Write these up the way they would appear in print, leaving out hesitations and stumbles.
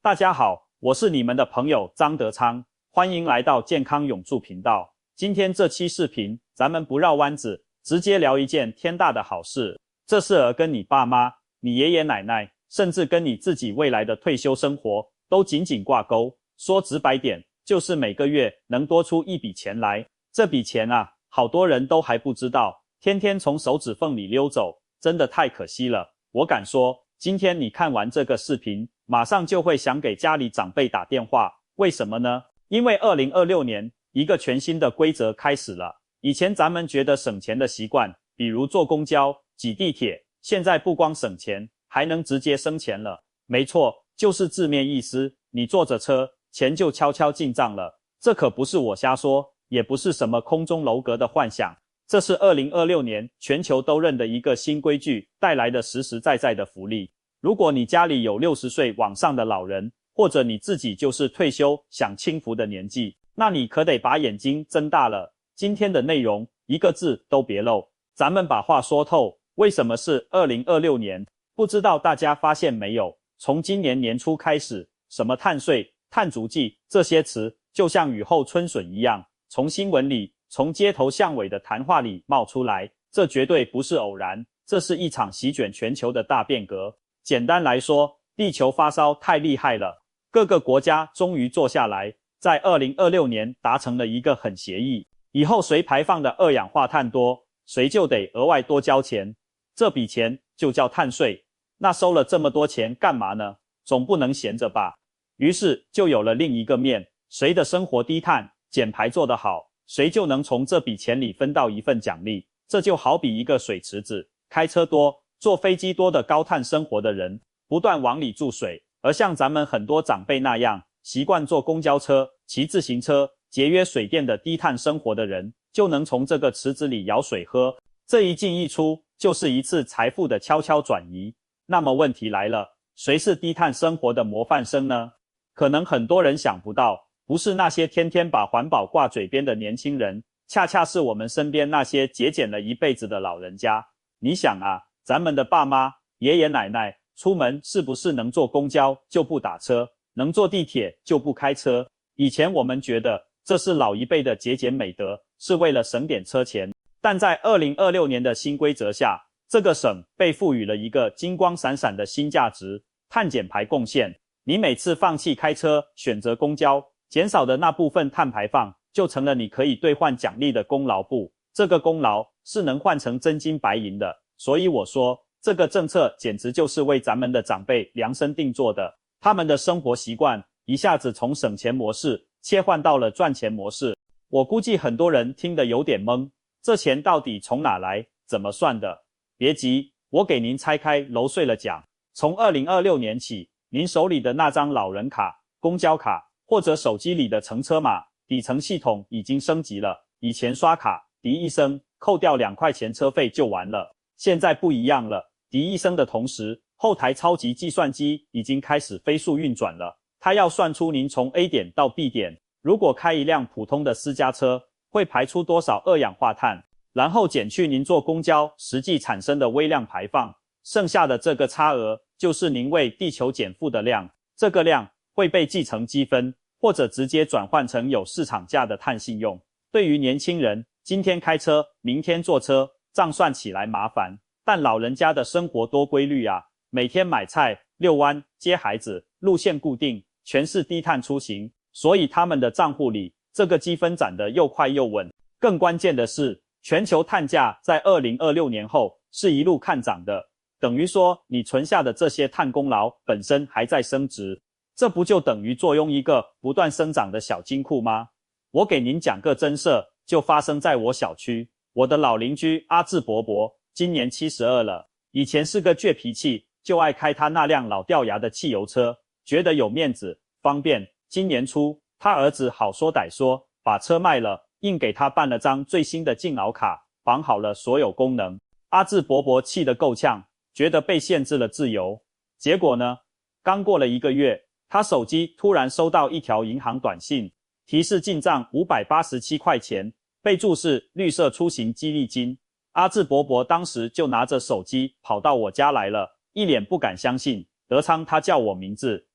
大家好，我是你们的朋友张德昌，欢迎来到健康永驻频道。今天这期视频，咱们不绕弯子，直接聊一件天大的好事。这事儿跟你爸妈、你爷爷奶奶，甚至跟你自己未来的退休生活都紧紧挂钩。说直白点，就是每个月能多出一笔钱来。这笔钱啊，好多人都还不知道，天天从手指缝里溜走，真的太可惜了。我敢说，今天你看完这个视频，马上就会想给家里长辈打电话。为什么呢？因为2026年一个全新的规则开始了。以前咱们觉得省钱的习惯，比如坐公交、挤地铁，现在不光省钱，还能直接生钱了。没错，就是字面意思，你坐着车，钱就悄悄进账了。这可不是我瞎说，也不是什么空中楼阁的幻想，这是2026年全球都认的一个新规矩带来的实实在在的福利。如果你家里有60岁往上的老人，或者你自己就是退休享清福的年纪，那你可得把眼睛睁大了。今天的内容一个字都别漏，咱们把话说透。为什么是2026年？不知道大家发现没有，从今年年初开始，什么碳税、碳足迹这些词就像雨后春笋一样，从新闻里、从街头巷尾的谈话里冒出来。这绝对不是偶然，这是一场席卷全球的大变革。简单来说，地球发烧太厉害了，各个国家终于坐下来，在2026年达成了一个狠协议，以后谁排放的二氧化碳多，谁就得额外多交钱，这笔钱就叫碳税。那收了这么多钱干嘛呢？总不能闲着吧。于是就有了另一个面，谁的生活低碳、减排做得好，谁就能从这笔钱里分到一份奖励。这就好比一个水池子，开车多、坐飞机多的高碳生活的人不断往里注水，而像咱们很多长辈那样习惯坐公交车、骑自行车、节约水电的低碳生活的人，就能从这个池子里舀水喝。这一进一出，就是一次财富的悄悄转移。那么问题来了，谁是低碳生活的模范生呢？可能很多人想不到，不是那些天天把环保挂嘴边的年轻人，恰恰是我们身边那些节俭了一辈子的老人家。你想啊，咱们的爸妈、爷爷奶奶出门是不是能坐公交就不打车，能坐地铁就不开车？以前我们觉得这是老一辈的节俭美德，是为了省点车钱。但在2026年的新规则下，这个省被赋予了一个金光闪闪的新价值——碳减排贡献。你每次放弃开车，选择公交，减少的那部分碳排放，就成了你可以兑换奖励的功劳簿。这个功劳是能换成真金白银的。所以我说，这个政策简直就是为咱们的长辈量身定做的。他们的生活习惯一下子从省钱模式切换到了赚钱模式。我估计很多人听得有点懵，这钱到底从哪来，怎么算的？别急，我给您拆开揉碎了讲。从2026年起，您手里的那张老人卡、公交卡或者手机里的乘车码，底层系统已经升级了。以前刷卡，滴一声，扣掉2块钱车费就完了。现在不一样了，滴一声的同时，后台超级计算机已经开始飞速运转了。它要算出您从 A 点到 B 点，如果开一辆普通的私家车，会排出多少二氧化碳，然后减去您坐公交实际产生的微量排放，剩下的这个差额就是您为地球减负的量。这个量会被计成积分，或者直接转换成有市场价的碳信用。对于年轻人，今天开车，明天坐车，账算起来麻烦，但老人家的生活多规律啊，每天买菜、遛弯、接孩子，路线固定，全是低碳出行，所以他们的账户里这个积分攒得又快又稳。更关键的是，全球碳价在2026年后是一路看涨的，等于说你存下的这些碳功劳本身还在升值，这不就等于坐拥一个不断生长的小金库吗？我给您讲个真事，就发生在我小区。我的老邻居阿志伯伯今年72了，以前是个倔脾气，就爱开他那辆老掉牙的汽油车，觉得有面子、方便。今年初，他儿子好说歹说，把车卖了，硬给他办了张最新的敬老卡，绑好了所有功能。阿志伯伯气得够呛，觉得被限制了自由。结果呢，刚过了1个月，他手机突然收到一条银行短信，提示进账587块钱，备注是绿色出行激励金。阿志伯伯当时就拿着手机跑到我家来了，一脸不敢相信。德昌他叫我名字，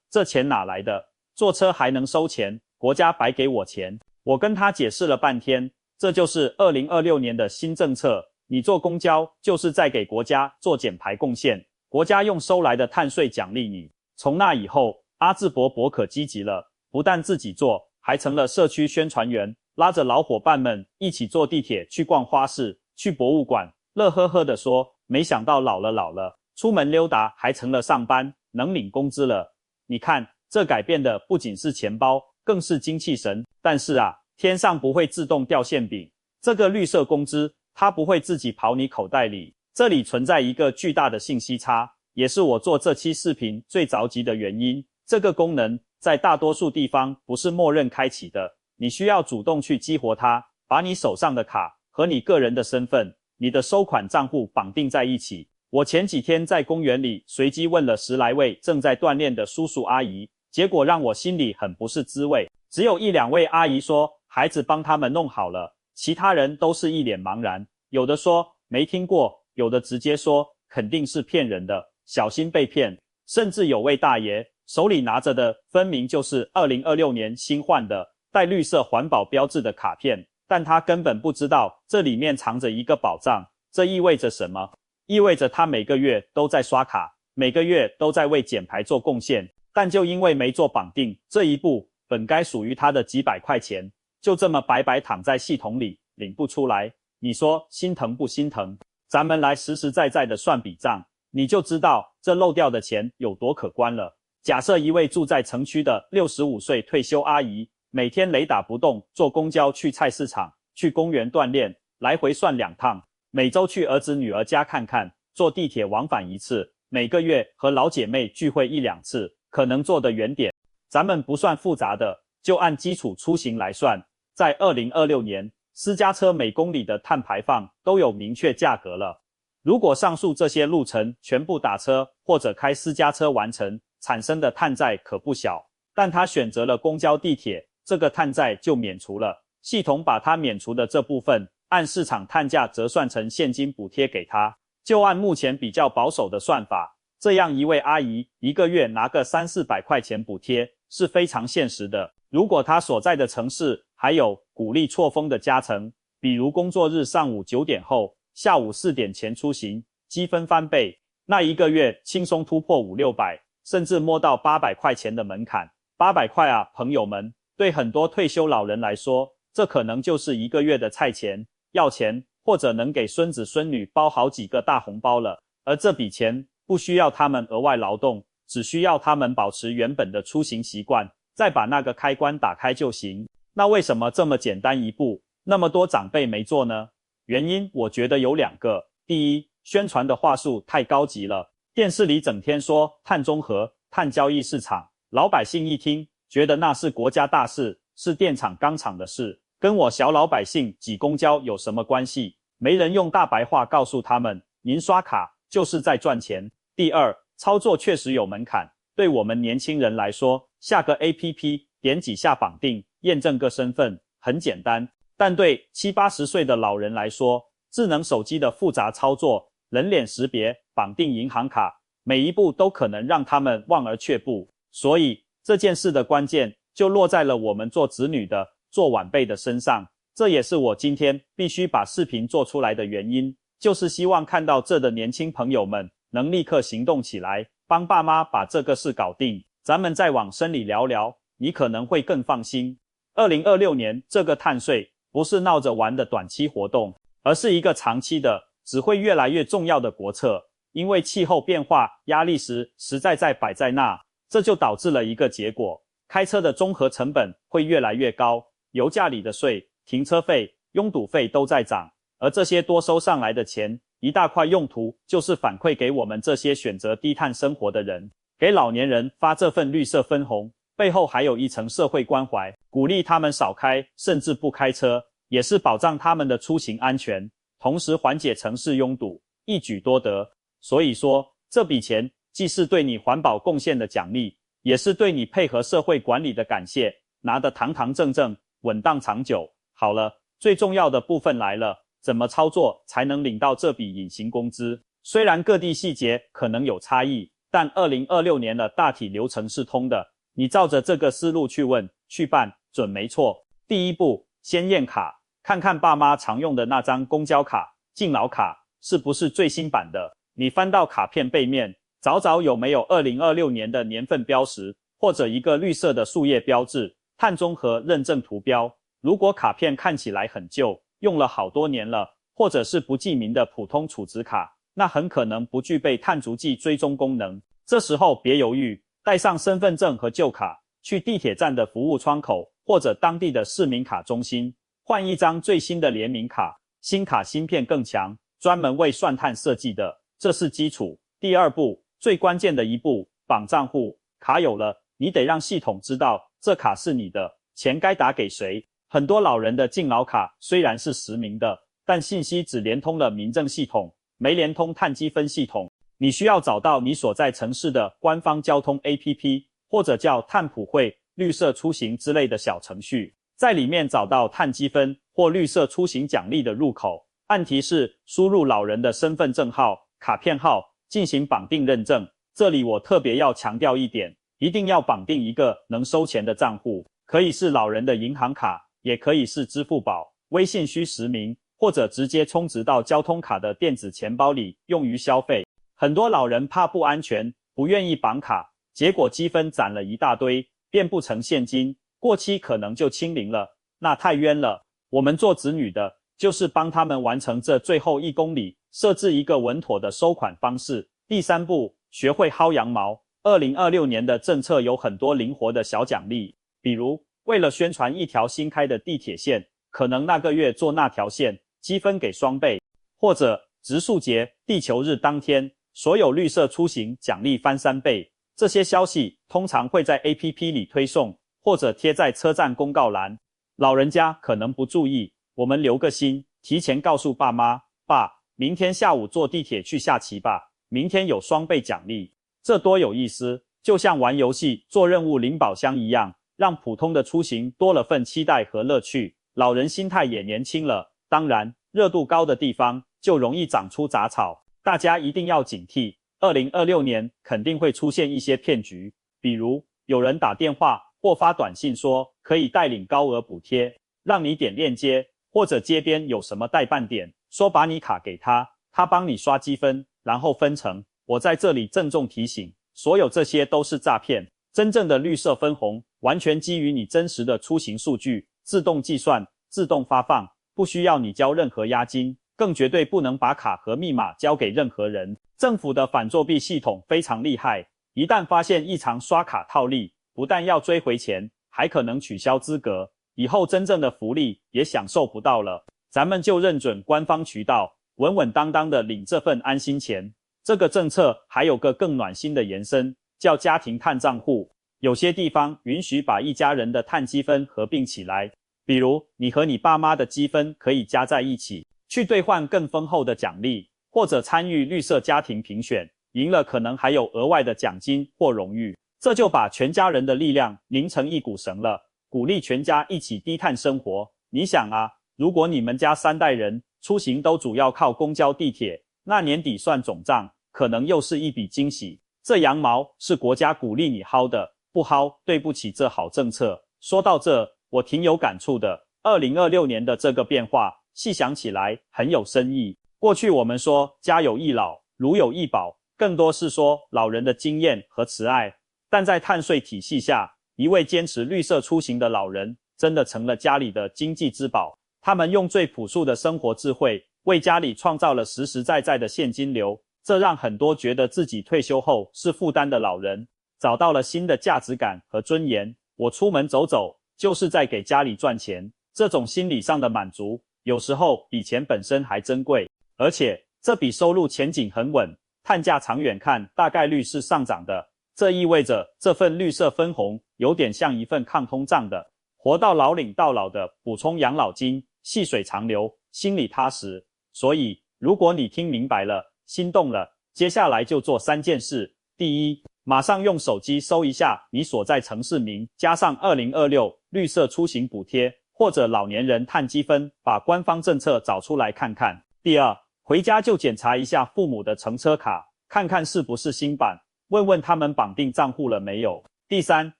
这钱哪来的？坐车还能收钱？国家白给我钱？我跟他解释了半天，这就是2026年的新政策，你坐公交就是在给国家做减排贡献，国家用收来的碳税奖励你。从那以后，阿志伯伯可积极了，不但自己做，还成了社区宣传员，拉着老伙伴们一起坐地铁去逛花市、去博物馆，乐呵呵地说，没想到老了，出门溜达还成了上班，能领工资了。你看，这改变的不仅是钱包，更是精气神。但是啊，天上不会自动掉馅饼，这个绿色工资，它不会自己跑你口袋里。这里存在一个巨大的信息差，也是我做这期视频最着急的原因。这个功能在大多数地方不是默认开启的，你需要主动去激活它，把你手上的卡和你个人的身份、你的收款账户绑定在一起。我前几天在公园里随机问了10来位正在锻炼的叔叔阿姨，结果让我心里很不是滋味。只有1、2位阿姨说孩子帮他们弄好了，其他人都是一脸茫然，有的说没听过，有的直接说肯定是骗人的，小心被骗。甚至有位大爷手里拿着的分明就是2026年新换的带绿色环保标志的卡片，但他根本不知道这里面藏着一个宝藏。这意味着什么？意味着他每个月都在刷卡，每个月都在为减排做贡献，但就因为没做绑定，这一步本该属于他的几百块钱，就这么白白躺在系统里，领不出来。你说心疼不心疼？咱们来实实在在的算笔账，你就知道这漏掉的钱有多可观了。假设一位住在城区的65岁退休阿姨，每天雷打不动坐公交去菜市场、去公园锻炼，来回算2趟，每周去儿子女儿家看看，坐地铁往返1次，每个月和老姐妹聚会1、2次，可能坐得远点。咱们不算复杂的，就按基础出行来算，在2026年，私家车每公里的碳排放都有明确价格了。如果上述这些路程全部打车或者开私家车完成，产生的碳债可不小，但他选择了公交地铁，这个碳债就免除了。系统把他免除的这部分按市场碳价折算成现金补贴给他，就按目前比较保守的算法，这样一位阿姨一个月拿个300-400块钱补贴是非常现实的。如果他所在的城市还有鼓励错峰的加成，比如工作日上午9点后，下午4点前出行，积分翻倍，那一个月轻松突破500-600，甚至摸到800块钱的门槛。800块啊，朋友们，对很多退休老人来说，这可能就是一个月的菜钱、药钱，或者能给孙子孙女包好几个大红包了。而这笔钱不需要他们额外劳动，只需要他们保持原本的出行习惯，再把那个开关打开就行。那为什么这么简单一步，那么多长辈没做呢？原因我觉得有2个。第一，宣传的话术太高级了，电视里整天说碳中和、碳交易市场，老百姓一听，觉得那是国家大事，是电厂钢厂的事，跟我小老百姓挤公交有什么关系？没人用大白话告诉他们，您刷卡就是在赚钱。第二，操作确实有门槛，对我们年轻人来说，下个 APP， 点几下绑定，验证个身份，很简单。但对70、80岁的老人来说，智能手机的复杂操作、人脸识别、绑定银行卡，每一步都可能让他们望而却步。所以这件事的关键就落在了我们做子女的、做晚辈的身上。这也是我今天必须把视频做出来的原因，就是希望看到这的年轻朋友们能立刻行动起来，帮爸妈把这个事搞定。咱们再往深里聊聊，你可能会更放心。2026年这个碳税不是闹着玩的短期活动，而是一个长期的，只会越来越重要的国策。因为气候变化压力实在摆在那，这就导致了一个结果，开车的综合成本会越来越高，油价里的税、停车费、拥堵费都在涨，而这些多收上来的钱，一大块用途就是反馈给我们这些选择低碳生活的人，给老年人发这份绿色分红，背后还有一层社会关怀，鼓励他们少开甚至不开车，也是保障他们的出行安全，同时缓解城市拥堵，一举多得。所以说，这笔钱既是对你环保贡献的奖励，也是对你配合社会管理的感谢，拿得堂堂正正，稳当长久。好了，最重要的部分来了，怎么操作才能领到这笔隐形工资？虽然各地细节可能有差异，但2026年了，大体流程是通的，你照着这个思路去问去办，准没错。第一步，先验卡，看看爸妈常用的那张公交卡、敬老卡是不是最新版的。你翻到卡片背面，找找有没有2026年的年份标识，或者一个绿色的树叶标志、碳中和认证图标。如果卡片看起来很旧，用了好多年了，或者是不记名的普通储值卡，那很可能不具备碳足迹追踪功能。这时候别犹豫，带上身份证和旧卡，去地铁站的服务窗口或者当地的市民卡中心，换一张最新的联名卡。新卡芯片更强，专门为算碳设计的，这是基础。第二步，最关键的一步，绑账户。卡有了，你得让系统知道这卡是你的，钱该打给谁。很多老人的敬老卡虽然是实名的，但信息只连通了民政系统，没连通碳积分系统。你需要找到你所在城市的官方交通 APP， 或者叫碳普惠、绿色出行之类的小程序，在里面找到碳积分或绿色出行奖励的入口，按提示输入老人的身份证号、卡片号，进行绑定认证。这里我特别要强调一点，一定要绑定一个能收钱的账户，可以是老人的银行卡，也可以是支付宝，微信需实名，或者直接充值到交通卡的电子钱包里用于消费。很多老人怕不安全，不愿意绑卡，结果积分攒了一大堆，变不成现金，过期可能就清零了，那太冤了。我们做子女的，就是帮他们完成这最后1公里，设置一个稳妥的收款方式。第三步，学会薅羊毛。2026年的政策有很多灵活的小奖励，比如为了宣传一条新开的地铁线，可能那个月坐那条线，积分给双倍；或者植树节、地球日当天，所有绿色出行奖励翻3倍。这些消息通常会在 APP 里推送，或者贴在车站公告栏。老人家可能不注意，我们留个心，提前告诉爸妈，爸，明天下午坐地铁去下棋吧，明天有双倍奖励。这多有意思，就像玩游戏、做任务领宝箱一样，让普通的出行多了份期待和乐趣，老人心态也年轻了。当然，热度高的地方就容易长出杂草，大家一定要警惕。2026年肯定会出现一些骗局，比如有人打电话或发短信说可以带领高额补贴，让你点链接，或者街边有什么代办点，说把你卡给他，他帮你刷积分，然后分成。我在这里郑重提醒，所有这些都是诈骗。真正的绿色分红完全基于你真实的出行数据，自动计算、自动发放，不需要你交任何押金，更绝对不能把卡和密码交给任何人。政府的反作弊系统非常厉害，一旦发现异常刷卡套利，不但要追回钱，还可能取消资格，以后真正的福利也享受不到了。咱们就认准官方渠道，稳稳当当的领这份安心钱。这个政策还有个更暖心的延伸，叫家庭碳账户。有些地方允许把一家人的碳积分合并起来，比如你和你爸妈的积分可以加在一起，去兑换更丰厚的奖励，或者参与绿色家庭评选，赢了可能还有额外的奖金或荣誉。这就把全家人的力量拧成一股绳了，鼓励全家一起低碳生活。你想啊，如果你们家3代人出行都主要靠公交地铁，那年底算总账，可能又是一笔惊喜。这羊毛是国家鼓励你薅的，不薅对不起这好政策。说到这，我挺有感触的。2026年的这个变化，细想起来很有深意。过去我们说家有一老，如有一宝，更多是说老人的经验和慈爱。但在碳税体系下，一位坚持绿色出行的老人，真的成了家里的经济之宝。他们用最朴素的生活智慧，为家里创造了实实在在的现金流，这让很多觉得自己退休后是负担的老人找到了新的价值感和尊严。我出门走走，就是在给家里赚钱，这种心理上的满足，有时候比钱本身还珍贵。而且这笔收入前景很稳，碳价长远看大概率是上涨的，这意味着这份绿色分红有点像一份抗通胀的，活到老领到老的补充养老金，细水长流，心里踏实。所以如果你听明白了，心动了，接下来就做3件事。第一，马上用手机搜一下你所在城市名，加上2026绿色出行补贴或者老年人碳积分，把官方政策找出来看看。第二，回家就检查一下父母的乘车卡，看看是不是新版，问问他们绑定账户了没有。第三，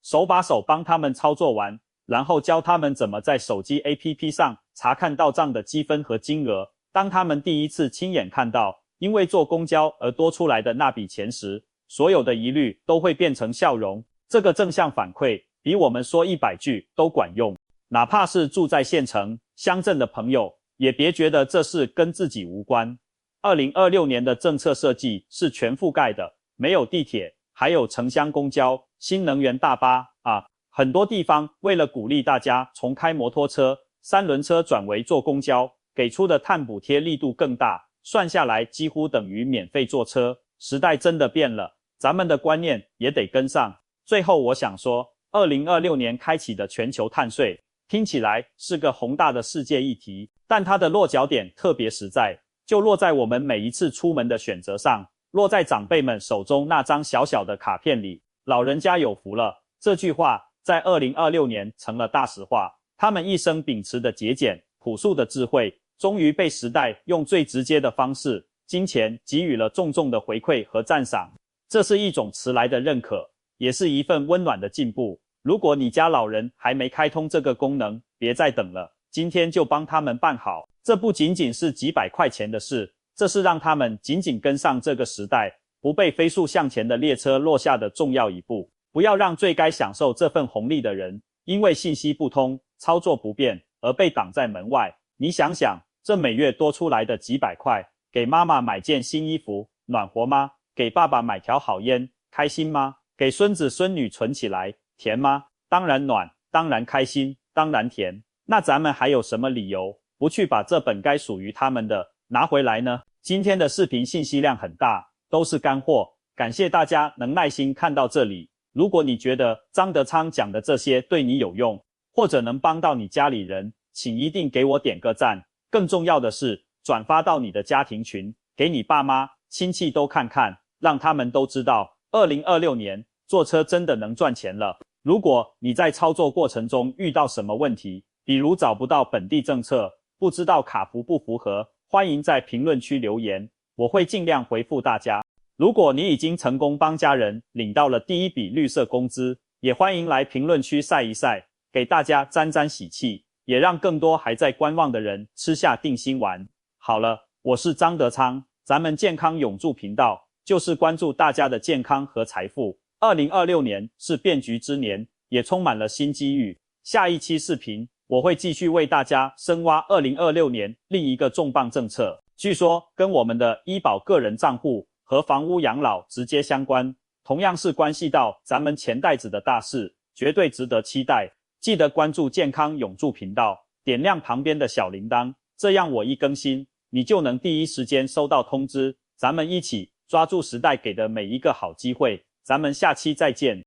手把手帮他们操作完，然后教他们怎么在手机 APP 上查看到账的积分和金额。当他们第一次亲眼看到因为坐公交而多出来的那笔钱时，所有的疑虑都会变成笑容。这个正向反馈比我们说100句都管用。哪怕是住在县城、乡镇的朋友，也别觉得这事跟自己无关。2026年的政策设计是全覆盖的，没有地铁，还有城乡公交、新能源大巴啊。很多地方为了鼓励大家从开摩托车、三轮车转为坐公交，给出的碳补贴力度更大，算下来几乎等于免费坐车。时代真的变了，咱们的观念也得跟上。最后我想说，2026年开启的全球碳税，听起来是个宏大的世界议题，但它的落脚点特别实在，就落在我们每一次出门的选择上，落在长辈们手中那张小小的卡片里。老人家有福了，这句话在2026年成了大实话。他们一生秉持的节俭、朴素的智慧，终于被时代用最直接的方式——金钱给予了重重的回馈和赞赏。这是一种迟来的认可，也是一份温暖的进步。如果你家老人还没开通这个功能，别再等了，今天就帮他们办好。这不仅仅是几百块钱的事，这是让他们紧紧跟上这个时代，不被飞速向前的列车落下的重要一步。不要让最该享受这份红利的人，因为信息不通、操作不便而被挡在门外。你想想，这每月多出来的几百块，给妈妈买件新衣服，暖和吗？给爸爸买条好烟，开心吗？给孙子孙女存起来，甜吗？当然暖，当然开心，当然甜。那咱们还有什么理由不去把这本该属于他们的拿回来呢？今天的视频信息量很大，都是干货，感谢大家能耐心看到这里。如果你觉得张德昌讲的这些对你有用，或者能帮到你家里人，请一定给我点个赞。更重要的是，转发到你的家庭群，给你爸妈、亲戚都看看，让他们都知道2026年坐车真的能赚钱了。如果你在操作过程中遇到什么问题，比如找不到本地政策，不知道卡符不符合，欢迎在评论区留言，我会尽量回复大家。如果你已经成功帮家人领到了第一笔绿色工资，也欢迎来评论区晒一晒，给大家沾沾喜气，也让更多还在观望的人吃下定心丸。好了，我是张德昌，咱们健康永驻频道就是关注大家的健康和财富。2026年是变局之年，也充满了新机遇。下一期视频我会继续为大家深挖2026年另一个重磅政策，据说跟我们的医保个人账户和房屋养老直接相关，同样是关系到咱们钱袋子的大事，绝对值得期待。记得关注健康永驻频道，点亮旁边的小铃铛，这样我一更新，你就能第一时间收到通知。咱们一起抓住时代给的每一个好机会，咱们下期再见。